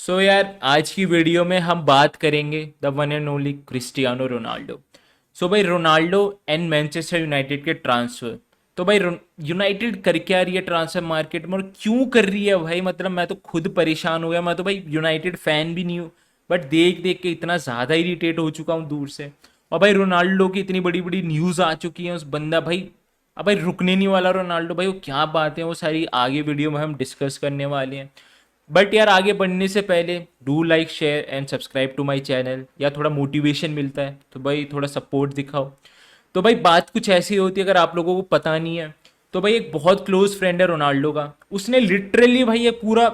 यार आज की वीडियो में हम बात करेंगे the one and only Cristiano Ronaldo. भाई रोनाल्डो एंड मैनचेस्टर यूनाइटेड के ट्रांसफर। भाई यूनाइटेड कर क्या रही है ट्रांसफर मार्केट में और क्यों कर रही है भाई? मतलब मैं तो खुद परेशान हो गया। मैं तो भाई यूनाइटेड फैन भी नहीं हूँ, बट देख देख के इतना ज़्यादा इरिटेट हो चुका हूँ दूर से। और भाई रोनाल्डो की इतनी बड़ी बड़ी न्यूज़ आ चुकी है उस बंदा भाई। अब भाई रुकने नहीं वाला रोनाल्डो भाई। वो क्या बातें हैं वो सारी आगे वीडियो में हम डिस्कस करने वाले हैं। बट यार आगे बढ़ने से पहले do like share and subscribe to my channel. या थोड़ा मोटिवेशन मिलता है तो भाई थोड़ा सपोर्ट दिखाओ। तो भाई बात कुछ ऐसी होती है, अगर आप लोगों को पता नहीं है तो भाई एक बहुत क्लोज फ्रेंड है रोनाल्डो का, उसने लिटरली भाई ये पूरा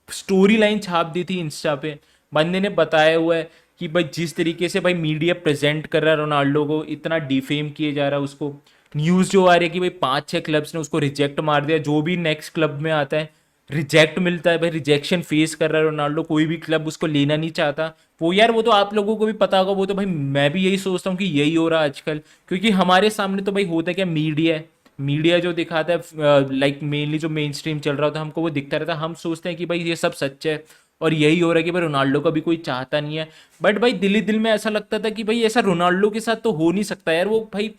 स्टोरी लाइन छाप दी थी इंस्टा पे। बंदे ने बताया हुआ है कि भाई जिस तरीके से भाई मीडिया प्रेजेंट कर रहा है रोनाल्डो को, इतना डिफेम किए जा रहा है उसको। न्यूज़ जो आ रही है कि भाई 5-6 क्लब्स ने उसको रिजेक्ट मार दिया, जो भी नेक्स्ट क्लब में आता है रिजेक्ट मिलता है भाई। रिजेक्शन फेस कर रहा है रोनाल्डो, कोई भी क्लब उसको लेना नहीं चाहता। वो यार वो तो आप लोगों को भी पता होगा, वो तो भाई मैं भी यही सोचता हूँ कि यही हो रहा है आजकल। क्योंकि हमारे सामने तो भाई होता क्या, मीडिया है। मीडिया जो दिखाता है लाइक मेनली जो मेन स्ट्रीम चल रहा होता है हमको वो दिखता रहता है। हम सोचते हैं कि भाई ये सब सच है और यही हो रहा है कि भाई रोनाल्डो का भी कोई चाहता नहीं है। बट भाई दिल ही दिल में ऐसा लगता था कि भाई ऐसा रोनाल्डो के साथ तो हो नहीं सकता यार। वो भाई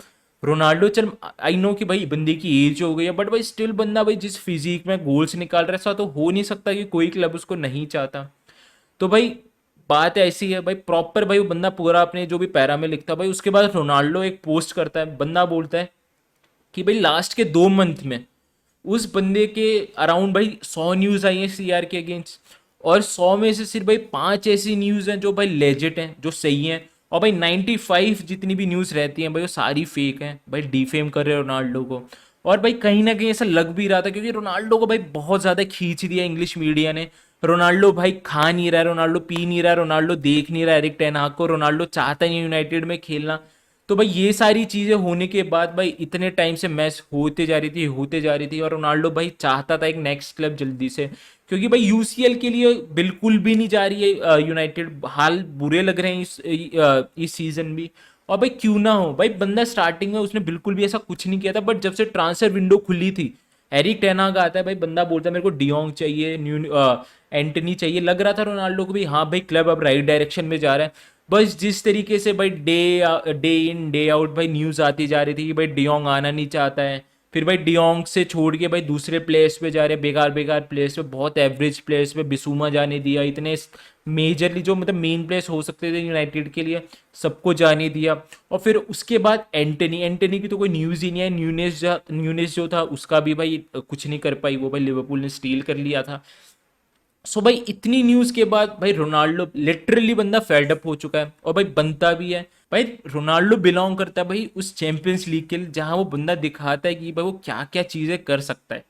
रोनाल्डो, चल आई नो कि भाई बंदे की एज हो गई है, बट भाई स्टिल बंदा भाई जिस फिजिक में गोल्स निकाल रहा है ऐसा तो हो नहीं सकता कि कोई क्लब उसको नहीं चाहता। तो भाई बात ऐसी है भाई, प्रॉपर भाई वो बंदा पूरा अपने जो भी पैरा में लिखता है भाई। उसके बाद रोनाल्डो एक पोस्ट करता है, बंदा बोलता है कि भाई लास्ट के 2 मंथ में उस बंदे के अराउंड भाई 100 न्यूज़ आई हैं सीआर के अगेंस्ट। और 100 में से सिर्फ भाई 5 ऐसी न्यूज़ हैं जो भाई लेजिट हैं, जो सही हैं। और भाई 95 जितनी भी न्यूज़ रहती हैं भाई वो सारी फेक हैं भाई, डिफेम कर रहे हैं रोनाल्डो को। और भाई कहीं ना कहीं ऐसा लग भी रहा था क्योंकि रोनाल्डो को भाई बहुत ज़्यादा खींच दिया इंग्लिश मीडिया ने। रोनाल्डो भाई खा नहीं रहा है, रोनाल्डो पी नहीं रहा है, रोनाल्डो देख नहीं रहा है एरिक टेन हाग को, रोनाल्डो चाहता नहीं यूनाइटेड में खेलना। तो भाई ये सारी चीजें होने के बाद भाई इतने टाइम से मैच होते जा रही थी और रोनाल्डो भाई चाहता था एक नेक्स्ट क्लब जल्दी से। क्योंकि भाई यूसीएल के लिए बिल्कुल भी नहीं जा रही है यूनाइटेड। हाल बुरे लग रहे हैं इस सीजन भी। और भाई क्यों ना हो भाई, बंदा स्टार्टिंग में उसने बिल्कुल भी ऐसा कुछ नहीं किया था, बट जब से ट्रांसफर विंडो खुली थी एरिक टेन हाग आता है भाई, बंदा बोलता है मेरे को डियोंग चाहिए, एंटनी चाहिए। लग रहा था रोनाल्डो को भी हाँ भाई क्लब अब राइट डायरेक्शन में जा रहा है। बस जिस तरीके से भाई डे इन डे आउट भाई न्यूज़ आती जा रही थी कि भाई डियोंग आना नहीं चाहता है, फिर भाई डियोंग से छोड़ के भाई दूसरे प्लेयर्स पे जा रहे हैं, बेकार बेकार प्लेयर्स पे, बहुत एवरेज प्लेयर्स पे बिसूमा जाने दिया। इतने मेजरली जो मतलब मेन प्लेयर्स हो सकते थे यूनाइटेड के लिए सबको जाने दिया। और फिर उसके बाद एंटनी एंटनी की तो कोई न्यूज़ ही नहीं है। न्यूनेस जो था उसका भी भाई कुछ नहीं कर पाई, वो भाई लिवरपूल ने स्टील कर लिया था। भाई इतनी न्यूज़ के बाद भाई रोनाल्डो लिटरली बंदा फेड अप हो चुका है और भाई बनता भी है। भाई रोनाल्डो बिलोंग करता है भाई उस चैंपियंस लीग के लिए जहां वो बंदा दिखाता है कि भाई वो क्या क्या चीज़ें कर सकता है।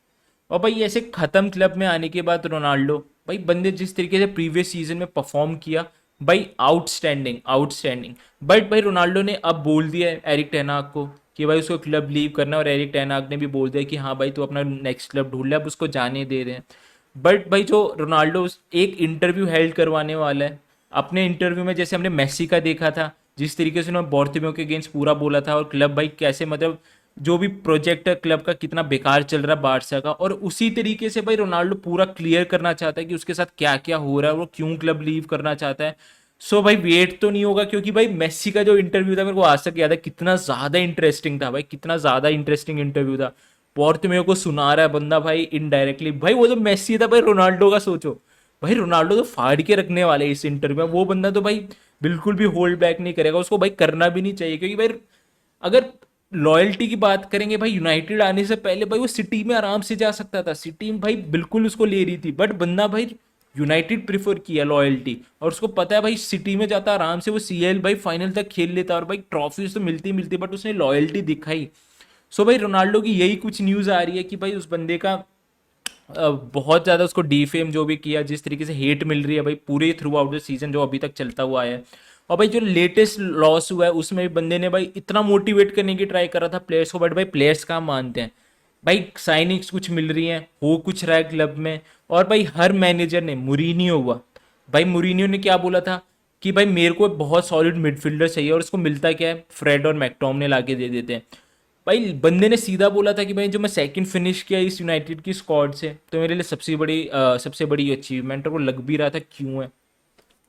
और भाई ऐसे खत्म क्लब में आने के बाद रोनाल्डो भाई बंदे जिस तरीके से प्रीवियस सीजन में परफॉर्म किया भाई, आउटस्टैंडिंग आउटस्टैंडिंग। बट भाई रोनाल्डो ने अब बोल दिया है एरिक टेन हाग को कि भाई उसको क्लब लीव करना है, और एरिक टेन हाग ने भी बोल दिया कि हाँ भाई तू अपना नेक्स्ट क्लब ढूंढ ले, अब उसको जाने दे रहे हैं। बट भाई जो रोनाल्डो एक इंटरव्यू हेल्ड करवाने वाला है, अपने इंटरव्यू में जैसे हमने मेसी का देखा था जिस तरीके से उन्होंने बोर्तिमियो के अगेंस्ट पूरा बोला था, और क्लब भाई कैसे मतलब जो भी प्रोजेक्ट है क्लब का कितना बेकार चल रहा है बारसा का, और उसी तरीके से भाई रोनाल्डो पूरा क्लियर करना चाहता है कि उसके साथ क्या क्या हो रहा है, वो क्यों क्लब लीव करना चाहता है। भाई वेट तो नहीं होगा, क्योंकि भाई मेसी का जो इंटरव्यू था मेरे को आज तक याद है कितना ज्यादा इंटरेस्टिंग था भाई, कितना ज्यादा इंटरेस्टिंग इंटरव्यू था। पोर्टमेयो को सुना रहा है बंदा भाई इनडायरेक्टली। भाई वो जो मेसी था भाई रोनाल्डो का सोचो, भाई रोनाल्डो तो फाड़ के रखने वाले इस इंटरव्यू में। वो बंदा तो भाई बिल्कुल भी होल्ड बैक नहीं करेगा, उसको भाई करना भी नहीं चाहिए। क्योंकि भाई अगर लॉयल्टी की बात करेंगे भाई, यूनाइटेड आने से पहले भाई वो सिटी में आराम से जा सकता था, सिटी में भाई बिल्कुल उसको ले रही थी, बट बंदा भाई यूनाइटेड प्रीफर किया लॉयल्टी। और उसको पता है भाई सिटी में जाता आराम से वो सीएल भाई फाइनल तक खेल लेता, और भाई ट्रॉफीज तो मिलती मिलती, बट उसने लॉयल्टी दिखाई। भाई रोनाल्डो की यही कुछ न्यूज़ आ रही है कि भाई उस बंदे का बहुत ज़्यादा उसको डीफेम जो भी किया, जिस तरीके से हेट मिल रही है भाई पूरे थ्रू आउट द सीजन जो अभी तक चलता हुआ है। और भाई जो लेटेस्ट लॉस हुआ है उसमें भी बंदे ने भाई इतना मोटिवेट करने की ट्राई करा था प्लेयर्स को, बट भाई प्लेयर्स कहाँ मानते हैं भाई। साइनिंग्स कुछ मिल रही हैं, हो कुछ रहा है क्लब में। और भाई हर मैनेजर ने, मुरीनियो हुआ भाई, मुरीनियो ने क्या बोला था कि भाई मेरे को बहुत सॉलिड मिडफील्डर चाहिए, और उसको मिलता क्या है, फ्रेड और मैकटोमने ला के दे देते हैं। भाई बंदे ने सीधा बोला था कि भाई जो मैं सेकंड फिनिश किया इस यूनाइटेड की स्क्वाड से, तो मेरे लिए सबसे बड़ी अचीवमेंट, और वो लग भी रहा था क्यों है।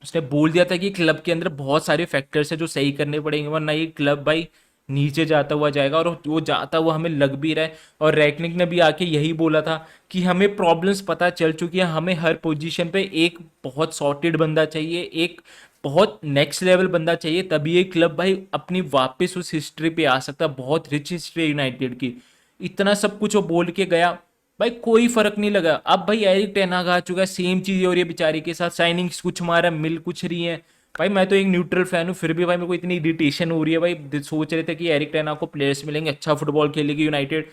उसने बोल दिया था कि क्लब के अंदर बहुत सारे फैक्टर्स है जो सही करने पड़ेंगे, वरना ये क्लब भाई नीचे जाता हुआ जाएगा, और वो जाता हुआ हमें लग भी रहा है। और रैकनिक ने भी आके यही बोला था कि हमें प्रॉब्लम्स पता चल चुकी है, हमें हर पोजीशन पे एक बहुत सॉर्टेड बंदा चाहिए, एक बहुत नेक्स्ट लेवल बंदा चाहिए, तभी ये क्लब भाई अपनी वापस उस हिस्ट्री पे आ सकता है। बहुत रिच हिस्ट्री है यूनाइटेड की। इतना सब कुछ वो बोल के गया, भाई कोई फर्क नहीं लगा। अब भाई एरिक टेन हाग आ चुका है, सेम चीज हो रही है बेचारी के साथ, साइनिंग्स कुछ मारा मिल कुछ रही है। भाई मैं तो एक न्यूट्रल फैन हूँ, फिर भी भाई मेरे को इतनी इरिटेशन हो रही है। भाई सोच रहे थे कि एरिक टेन हाग को प्लेयर्स मिलेंगे, अच्छा फुटबॉल खेलेगी यूनाइटेड,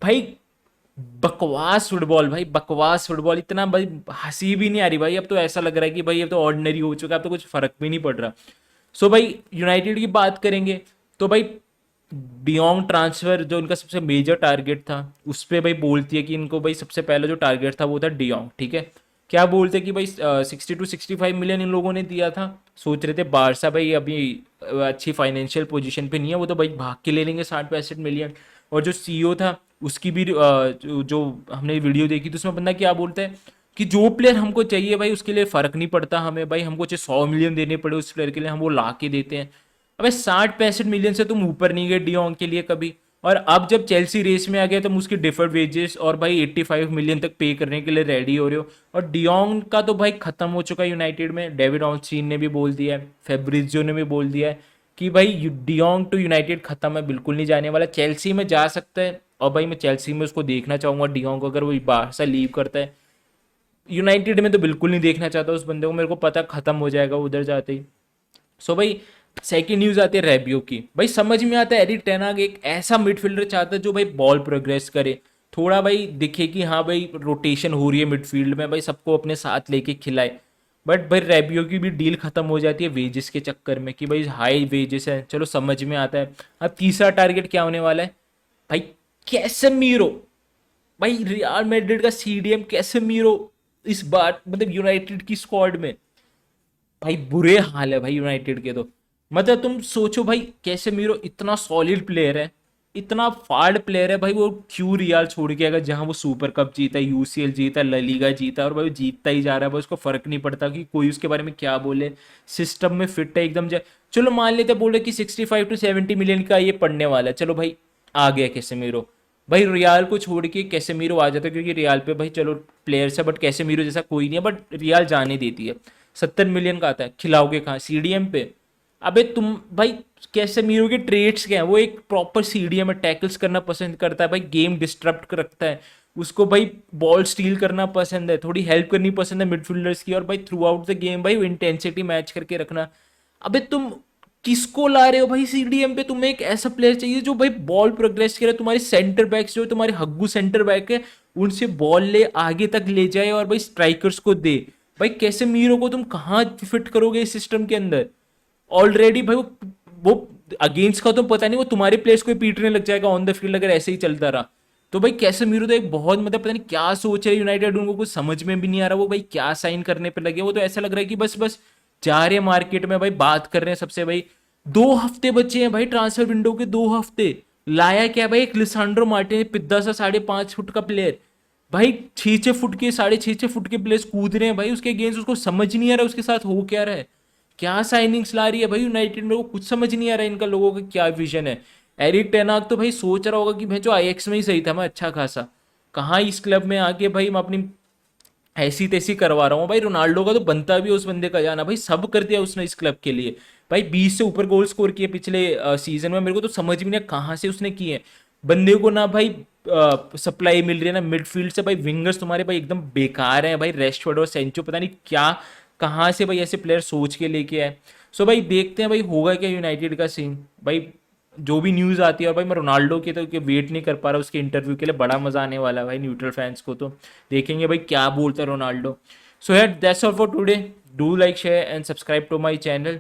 भाई बकवास फुटबॉल, भाई बकवास फुटबॉल। इतना भाई हंसी भी नहीं आ रही भाई, अब तो ऐसा लग रहा है कि भाई अब तो ऑर्डिनरी हो चुका है, अब तो कुछ फर्क भी नहीं पड़ रहा। सो भाई यूनाइटेड की बात करेंगे तो भाई बियॉन्ड ट्रांसफर जो इनका सबसे मेजर टारगेट था, उस पर भाई बोलती है कि इनको भाई सबसे पहला जो टारगेट था वो था डियोंग, ठीक है। क्या बोलते कि भाई 60 to 65 मिलियन इन लोगों ने दिया था। सोच रहे थे बारसा भाई अभी अच्छी फाइनेंशियल पोजीशन पे नहीं है, वो तो भाई भाग के ले लेंगे 60 65 मिलियन। और जो सीईओ था उसकी भी जो हमने वीडियो देखी थी उसमें बंदा क्या बोलता है कि जो प्लेयर हमको चाहिए भाई उसके लिए फ़र्क नहीं पड़ता हमें, भाई हमको चाहे 100 मिलियन देने पड़े उस प्लेयर के लिए हम वो ला के देते हैं। अबे 60 65 मिलियन से तुम ऊपर नहीं गए डियोंग के लिए कभी। और अब जब चेल्सी रेस में आ गया तुम उसकी डिफर्ड वेजेस और भाई 85 मिलियन तक पे करने के लिए रेडी हो रहे हो। और डियोंग का तो भाई खत्म हो चुका है यूनाइटेड में, डेविड ऑनस्टीन ने भी बोल दिया है, फेब्रिजियो ने भी बोल दिया है कि भाई डियोंग टू यूनाइटेड खत्म है, बिल्कुल नहीं जाने वाला। चेल्सी में जा सकता है, और भाई मैं चेल्सी में उसको देखना चाहूंगा डियोंग को, अगर वो बारसा लीव करता है। यूनाइटेड में तो बिल्कुल नहीं देखना चाहता उस बंदे को, मेरे को पता खत्म हो जाएगा उधर जाते ही। सो भाई सेकंड न्यूज आती है रेबियो की। भाई समझ में आता है एरिक टेन हाग एक ऐसा मिडफील्डर चाहता है जो भाई बॉल प्रोग्रेस करे, थोड़ा भाई दिखे कि हाँ भाई रोटेशन हो रही है मिडफील्ड में, भाई सबको अपने साथ लेके खिलाए। बट भाई रेबियो की भी डील खत्म हो जाती है वेजेस के चक्कर में कि भाई हाई वेजेस है, चलो समझ में आता है। अब तीसरा टारगेट क्या होने वाला है भाई, कैसेमीरो। भाई रियल मैड्रिड का सीडीएम कैसेमीरो इस बार मतलब यूनाइटेड की स्क्वाड में, भाई बुरे हाल है भाई यूनाइटेड के तो। मतलब तुम सोचो भाई कैसेमीरो इतना सॉलिड प्लेयर है, इतना फाड़ प्लेयर है भाई, वो क्यों रियाल छोड़ के आएगा जहां वो सुपर कप जीता, यूसीएल जीता, ला लीगा जीता, और भाई वो जीतता ही जा रहा है, भाई उसको फर्क नहीं पड़ता कि कोई उसके बारे में क्या बोले। सिस्टम में फिट है एकदम। चलो मान लेते बोल रहे कि 65 to 70 मिलियन का ये पड़ने वाला है, चलो भाई आ गया कैसेमीरो। भाई रियाल को छोड़ के कैसेमीरो आ जाता है, क्योंकि रियाल पे भाई चलो प्लेयर्स है बट कैसेमीरो जैसा कोई नहीं है, बट रियाल जाने देती है। 70 मिलियन का आता है, खिलाओगे कहाँ सीडीएम पे। अबे तुम भाई कैसेमीरो के ट्रेड्स क्या है, वो एक प्रॉपर सीडीएम है, टैकल्स करना पसंद करता है भाई, गेम डिस्टर्ब रखता है उसको, भाई बॉल स्टील करना पसंद है, थोड़ी हेल्प करनी पसंद है मिडफील्डर्स की, और भाई थ्रू आउट द गेम भाई इंटेंसिटी मैच करके रखना। अबे तुम किसको ला रहे हो भाई सीडीएम पे, तुम्हें एक ऐसा प्लेयर चाहिए जो भाई बॉल प्रोग्रेस करे, तुम्हारे सेंटर बैक्स जो तुम्हारे हग्गू सेंटर बैक है उनसे बॉल ले आगे तक ले जाए और भाई स्ट्राइकर्स को दे। भाई कैसे मीरो को तुम कहाँ फिट करोगे इस सिस्टम के अंदर। ऑलरेडी भाई वो अगेंस्ट का तो पता नहीं, वो तुम्हारे प्लेयर्स को पीटने लग जाएगा ऑन द फील्ड अगर ऐसे ही चलता रहा तो। भाई कैसे मीरो तो एक बहुत मतलब पता नहीं क्या सोच रहे यूनाइटेड, उनको कुछ समझ में भी नहीं आ रहा वो भाई क्या साइन करने पे लगे। वो तो ऐसा लग रहा है कि बस बस जा रहे हैं मार्केट में भाई, बात कर रहे हैं सबसे भाई। 2 हफ्ते बचे हैं भाई ट्रांसफर विंडो के, 2 हफ्ते। लाया क्या भाई, एक लिसांड्रो मार्टिनेज पिद्दा सा 5.5 फुट का प्लेयर, भाई 6-6 फुट के 6.5 फुट के प्लेयर्स कूद रहे हैं भाई उसके अगेंस्ट, उसको समझ नहीं आ रहा उसके साथ हो क्या रहा है। क्या साइनिंग्स ला रही है भाई यूनाइटेड, मेरे को कुछ समझ नहीं आ रहा है इनका लोगों का क्या विजन है। एरिक टेन हाग तो भाई सोच रहा होगा कि भाई जो आईएक्स में ही सही था मैं अच्छा खासा, कहाँ इस क्लब में आके भाई मैं अपनी ऐसी तैसी करवा रहा हूँ। भाई रोनाल्डो का तो बनता भी है उस बंदे का जाना, भाई सब कर दिया उसने इस क्लब के लिए। भाई 20 से ऊपर गोल स्कोर किए पिछले सीजन में, मेरे को तो समझ भी नहीं कहाँ से उसने किए। बंदे को ना भाई सप्लाई मिल रही है ना मिडफील्ड से, भाई विंगर्स तुम्हारे भाई एकदम बेकार हैं भाई, रेशफोर्ड और सेंचो पता नहीं क्या कहाँ से भाई ऐसे प्लेयर सोच के लेके आए। सो भाई देखते हैं भाई होगा क्या यूनाइटेड का सीन भाई, जो भी न्यूज़ आती है। और भाई मैं रोनाल्डो के तो वेट नहीं कर पा रहा उसके इंटरव्यू के लिए, बड़ा मजा आने वाला है भाई न्यूट्रल फैंस को, तो देखेंगे भाई क्या बोलता है रोनाल्डो। सो यार that's all for today, do like share and subscribe to my channel.